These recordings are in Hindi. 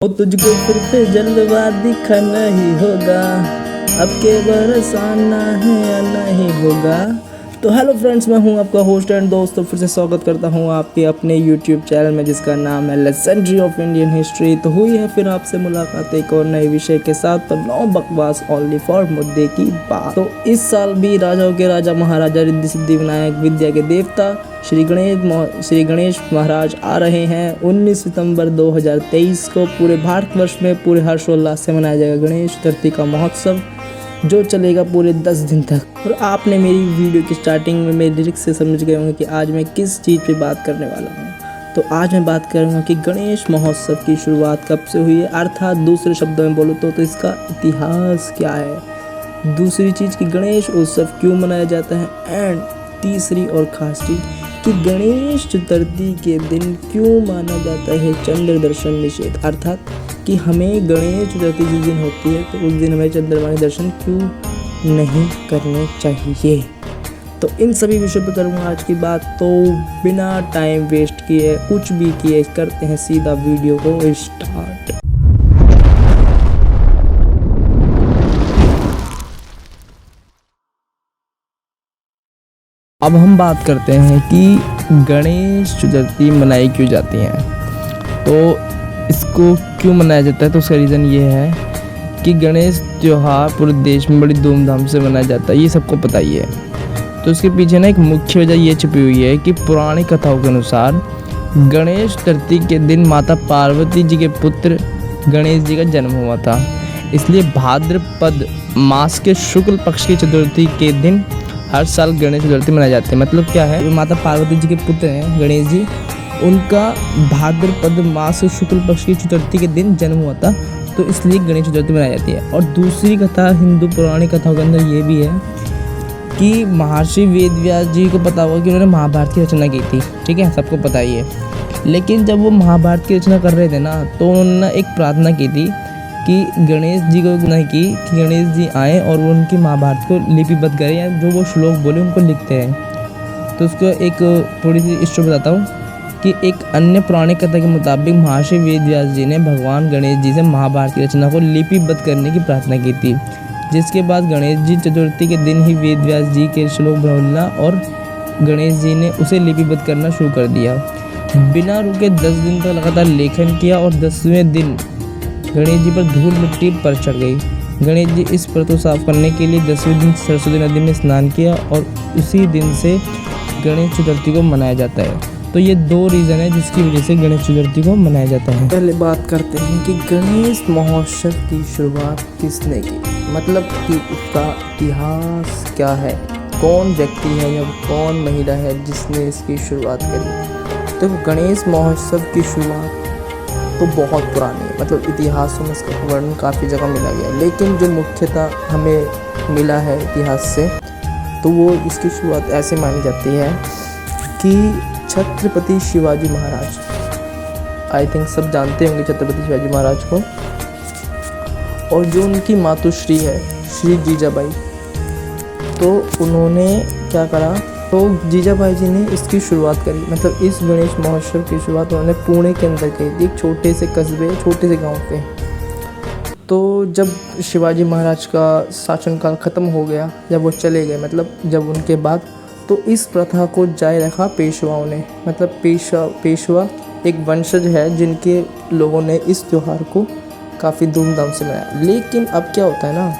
ओ तुझको फिर पे जलवा दिखाना ही होगा, अब के बरसाना है या नहीं होगा। तो हेलो फ्रेंड्स, मैं हूं आपका होस्ट एंड दोस्तों, फिर से स्वागत करता हूं आपके अपने यूट्यूब चैनल में जिसका नाम है लेजेंडरी ऑफ इंडियन हिस्ट्री। तो हुई है फिर आपसे मुलाकात एक और नए विषय के साथ, तो नो बकवास ओनली फॉर मुद्दे की बात। तो इस साल भी राजाओं के राजा महाराजा रिद्धि सिद्धि विनायक विद्या के देवता श्री गणेश महाराज आ रहे हैं। 19 सितंबर 2023 को पूरे भारतवर्ष में पूरे हर्षोल्लास से मनाया जाएगा गणेश चतुर्थी का महोत्सव, जो चलेगा पूरे 10 दिन तक। और आपने मेरी वीडियो की स्टार्टिंग में मेरे लिरिक्स से समझ गए होंगे कि आज मैं किस चीज़ पे बात करने वाला हूँ। तो आज मैं बात करूँगा कि गणेश महोत्सव की शुरुआत कब से हुई है, अर्थात दूसरे शब्दों में बोलो तो इसका इतिहास क्या है। दूसरी चीज़ कि गणेश उत्सव क्यों मनाया जाता है, एंड तीसरी और खास चीज़ कि गणेश चतुर्थी के दिन क्यों माना जाता है चंद्र दर्शन निषेध, अर्थात कि हमें गणेश चतुर्थी जिस दिन होती है तो उस दिन हमें चंद्रमा के दर्शन क्यों नहीं करने चाहिए। तो इन सभी विषयों पर करूँगा आज की बात। तो बिना टाइम वेस्ट किए कुछ भी किए करते हैं सीधा वीडियो को स्टार्ट। अब हम बात करते हैं कि गणेश चतुर्थी मनाई क्यों जाती है। तो इसको क्यों मनाया जाता है, तो उसका रीज़न ये है कि गणेश त्यौहार पूरे देश में बड़ी धूमधाम से मनाया जाता है, ये सबको पता ही है। तो इसके पीछे ना एक मुख्य वजह ये छुपी हुई है कि पुरानी कथाओं के अनुसार गणेश चतुर्थी के दिन माता पार्वती जी के पुत्र गणेश जी का जन्म हुआ था, इसलिए भाद्रपद मास के शुक्ल पक्ष की चतुर्थी के दिन हर साल गणेश चतुर्थी मनाई जाती है। मतलब क्या है, माता पार्वती जी के पुत्र हैं गणेश जी, उनका भाद्रपद मास शुक्ल पक्ष की चतुर्थी के दिन जन्म हुआ था, तो इसलिए गणेश चतुर्थी मनाई जाती है। और दूसरी कथा हिंदू पौराणिक कथाओं के अंदर ये भी है कि महर्षि वेदव्यास जी को पता हुआ कि उन्होंने महाभारत की रचना की थी, ठीक है, सबको पता ही है। लेकिन जब वो महाभारत की रचना कर रहे थे ना, तो उन्होंने एक प्रार्थना की थी कि गणेश जी को नहीं की कि गणेश जी आए और वो उनकी महाभारत को लिपिबद्ध करें, या जो वो श्लोक बोले उनको लिखते हैं। तो उसको एक थोड़ी सी स्टोरी बताता हूँ कि एक अन्य पुरानी कथा के मुताबिक महर्षि वेदव्यास जी ने भगवान गणेश जी से महाभारत की रचना को लिपिबद्ध करने की प्रार्थना की थी, जिसके बाद गणेश जी चतुर्थी के दिन ही वेदव्यास जी के श्लोक बोलना और गणेश जी ने उसे लिपिबद्ध करना शुरू कर दिया। बिना रुके 10 दिन तक लगातार लेखन किया और 10वें दिन गणेश जी पर धूल मिट्टी पर चढ़ गई। गणेश जी इस पर को साफ करने के लिए 10वें दिन सरस्वती नदी में स्नान किया और उसी दिन से गणेश चतुर्थी को मनाया जाता है। तो ये दो रीज़न है जिसकी वजह से गणेश चतुर्थी को मनाया जाता है। पहले बात करते हैं कि गणेश महोत्सव की शुरुआत किसने की, मतलब कि उसका इतिहास क्या है, कौन व्यक्ति है या कौन महिला है जिसने इसकी शुरुआत करी। तो गणेश महोत्सव की शुरुआत तो बहुत पुरानी है, मतलब इतिहासों में इसका वर्णन काफ़ी जगह मिला गया, लेकिन जो मुख्यतः हमें मिला है इतिहास से, तो वो इसकी शुरुआत ऐसे मानी जाती है कि छत्रपति शिवाजी महाराज, आई थिंक सब जानते होंगे छत्रपति शिवाजी महाराज को, और जो उनकी मातुश्री है श्री जीजाबाई, तो उन्होंने क्या करा, तो जीजाबाई जी ने इसकी शुरुआत करी। मतलब इस गणेश महोत्सव की शुरुआत उन्होंने पुणे के अंदर करी थी, एक छोटे से कस्बे छोटे से गांव पे। तो जब शिवाजी महाराज का शासनकाल ख़त्म हो गया, जब वो चले गए, मतलब जब उनके बाद, तो इस प्रथा को जारी रखा पेशवाओं ने। मतलब पेशवा एक वंशज है जिनके लोगों ने इस त्यौहार को काफ़ी धूमधाम से मनाया। लेकिन अब क्या होता है ना,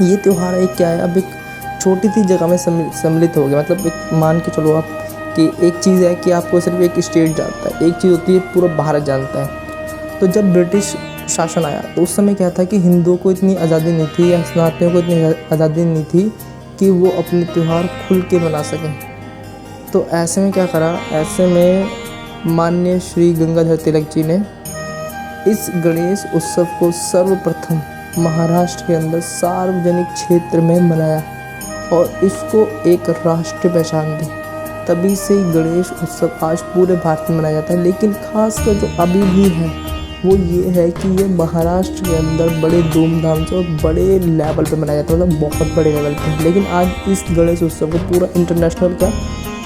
ये त्यौहार एक क्या है, अब एक छोटी सी जगह में सम्मिलित हो गया। मतलब एक मान के चलो आप कि एक चीज़ है कि आपको सिर्फ एक स्टेट जानता है, एक चीज़ होती है पूरा भारत जानता है। तो जब ब्रिटिश शासन आया तो उस समय क्या था कि हिंदुओं को इतनी आज़ादी नहीं थी, या सनातनियों को इतनी आज़ादी नहीं थी कि वो अपने त्यौहार खुल के मना सकें। तो ऐसे में क्या करा, ऐसे में माननीय श्री गंगाधर तिलक जी ने इस गणेश उत्सव को सर्वप्रथम महाराष्ट्र के अंदर सार्वजनिक क्षेत्र में मनाया और इसको एक राष्ट्रीय पहचान दी। तभी से गणेश उत्सव आज पूरे भारत में मनाया जाता है। लेकिन खासकर जो अभी भी है वो ये है कि ये महाराष्ट्र के अंदर बड़े धूमधाम से और बड़े लेवल पे मनाया जाता है, मतलब बहुत बड़े लेवल पे। लेकिन आज इस गणेश उत्सव को पूरा इंटरनेशनल का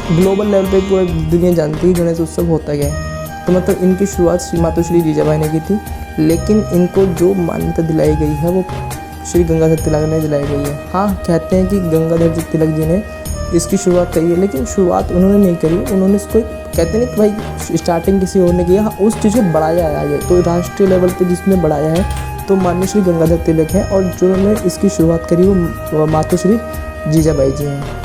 ग्लोबल लेवल पे पूरी दुनिया जानती है गणेश उत्सव होता क्या है। तो मतलब इनकी शुरुआत श्री मातोश्री जीजाबाई ने की थी। लेकिन इनको जो मान्यता दिलाई गई है वो श्री गंगाधर तिलक ने दिलाई गई है। हाँ, कहते हैं कि गंगाधर तिलक जी ने इसकी शुरुआत करी है, लेकिन शुरुआत उन्होंने नहीं करी, उन्होंने इसको कहते नहीं कि भाई स्टार्टिंग किसी और ने किया। हाँ, उस चीज़ को बढ़ाया है आगे, तो राष्ट्रीय लेवल पे जिसने बढ़ाया है तो माननीय श्री गंगाधर तिलक हैं, और जिन्होंने इसकी शुरुआत करी वो मातोश्री जीजाबाई जी हैं।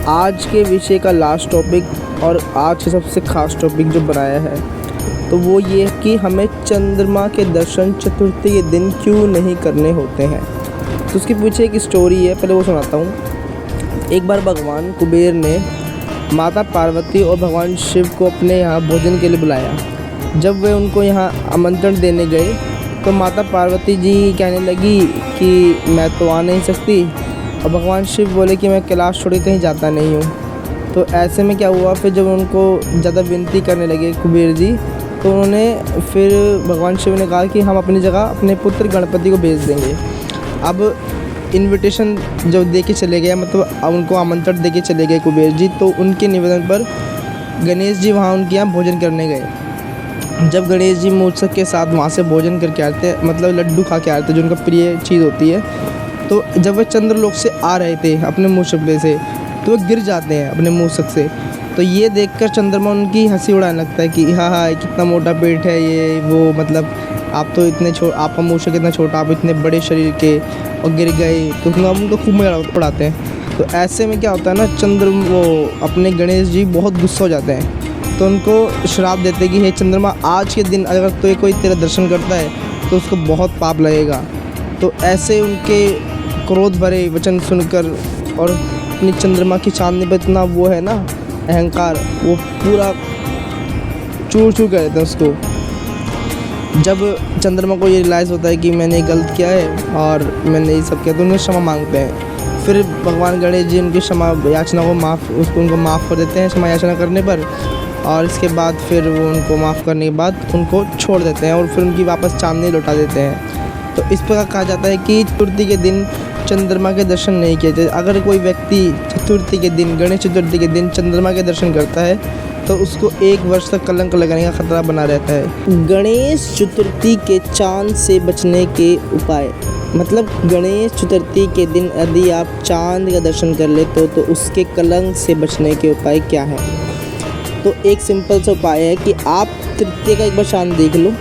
आज के विषय का लास्ट टॉपिक और आज के सबसे खास टॉपिक जो बनाया है तो वो ये है कि हमें चंद्रमा के दर्शन चतुर्थी के दिन क्यों नहीं करने होते हैं। तो उसके पीछे एक स्टोरी है, पहले वो सुनाता हूँ। एक बार भगवान कुबेर ने माता पार्वती और भगवान शिव को अपने यहाँ भोजन के लिए बुलाया। जब वे उनको यहाँ आमंत्रण देने गए तो माता पार्वती जी कहने लगी कि मैं तो आ नहीं सकती, और भगवान शिव बोले कि मैं कैलाश छोड़ के कहीं जाता नहीं हूँ। तो ऐसे में क्या हुआ, फिर जब उनको ज़्यादा विनती करने लगे कुबेर जी, तो उन्होंने फिर भगवान शिव ने कहा कि हम अपनी जगह अपने पुत्र गणपति को भेज देंगे। अब इनविटेशन जब दे के चले गए, मतलब उनको आमंत्रण दे के चले गए कुबेर जी, तो उनके निवेदन पर गणेश जी वहाँ उनके यहाँ भोजन करने गए। जब गणेश जी मूर्छक के साथ वहाँ से भोजन करके आते हैं, मतलब लड्डू खा के आते हैं जो उनका प्रिय चीज़ होती है, तो जब वे चंद्रलोक से आ रहे थे अपने मूषक से, तो वे गिर जाते हैं अपने मूषक से। तो ये देखकर चंद्रमा उनकी हंसी उड़ाने लगता है कि हाँ कितना मोटा पेट है ये वो, मतलब आप तो इतने आपका मूषक इतना छोटा, आप इतने बड़े शरीर के और गिर गए, तो उनको खूब मजाक उड़ाते हैं। तो ऐसे में क्या होता है ना, वो अपने गणेश जी बहुत गुस्सा हो जाते हैं, तो उनको श्राप देते हैं कि हे चंद्रमा, आज के दिन अगर तो कोई तेरा दर्शन करता है तो उसको बहुत पाप लगेगा। तो ऐसे उनके क्रोध भरे वचन सुनकर और अपनी चंद्रमा की चांदनी पर इतना वो है ना अहंकार, वो पूरा चूर चूर कर देते हैं उसको। जब चंद्रमा को ये रियलाइज़ होता है कि मैंने गलत किया है और मैंने ये सब किया, तो उन्हें क्षमा मांगते हैं। फिर भगवान गणेश जी उनकी क्षमा याचना को उनको माफ़ कर देते हैं क्षमा याचना करने पर, और इसके बाद फिर वो उनको माफ़ करने के बाद उनको छोड़ देते हैं और फिर उनकी वापस चांदनी लौटा देते हैं। तो इस प्रकार कहा जाता है कि चतुर्थी के दिन चंद्रमा के दर्शन नहीं किए जाते। अगर कोई व्यक्ति चतुर्थी के दिन, गणेश चतुर्थी के दिन चंद्रमा के दर्शन करता है तो उसको 1 वर्ष तक कलंक लगाने का खतरा बना रहता है। गणेश चतुर्थी के चांद से बचने के उपाय, मतलब गणेश चतुर्थी के दिन यदि आप चांद का दर्शन कर लेते हो तो उसके कलंक से बचने के उपाय क्या है। तो एक सिंपल सा उपाय है कि आप तृतीय का एक बार चांद देख लो।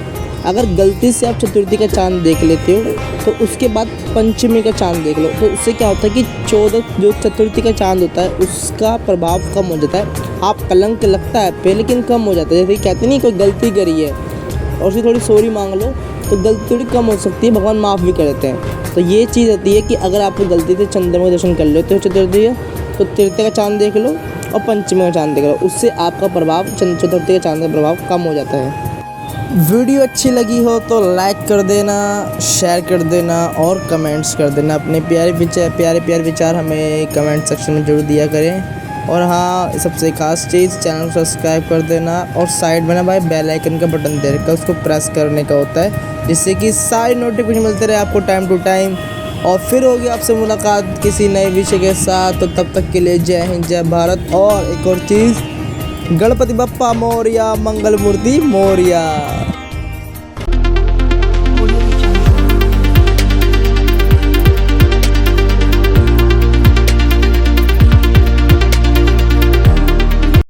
अगर गलती से आप चतुर्थी का चांद देख लेते हो तो उसके बाद पंचमी का चांद देख लो। तो उससे क्या होता है कि 14 जो चतुर्थी का चांद होता है उसका प्रभाव कम हो जाता है। आप कलंक लगता है पे लेकिन कम हो जाता है। जैसे कहते नहीं कोई गलती करी है और उसकी थोड़ी सॉरी मांग लो तो गलती थोड़ी कम हो सकती है, भगवान माफ़ भी कर देते हैं। तो ये चीज़ होती है कि अगर आप गलती से चंद्रमा का दर्शन कर लेते हो चतुर्थी का, तो तृतीय का चांद देख लो और पंचमी का चांद देख लो, उससे आपका प्रभाव चतुर्थी का चांद का प्रभाव कम हो जाता है। वीडियो अच्छी लगी हो तो लाइक कर देना, शेयर कर देना और कमेंट्स कर देना। अपने प्यारे विचार हमें कमेंट सेक्शन में जरूर दिया करें। और हाँ, सबसे खास चीज़, चैनल सब्सक्राइब कर देना और साइड में ना भाई बेल आइकन का बटन दे रखा है, उसको प्रेस करने का होता है, जिससे कि सारी नोटिफिकेशन मिलते रहे आपको टाइम टू टाइम। और फिर होगी आपसे मुलाकात किसी नए विषय के साथ। तो तब तक के लिए जय हिंद, जय भारत। और एक और चीज़, गणपति बप्पा मोरया, मंगल मूर्ति मोरया।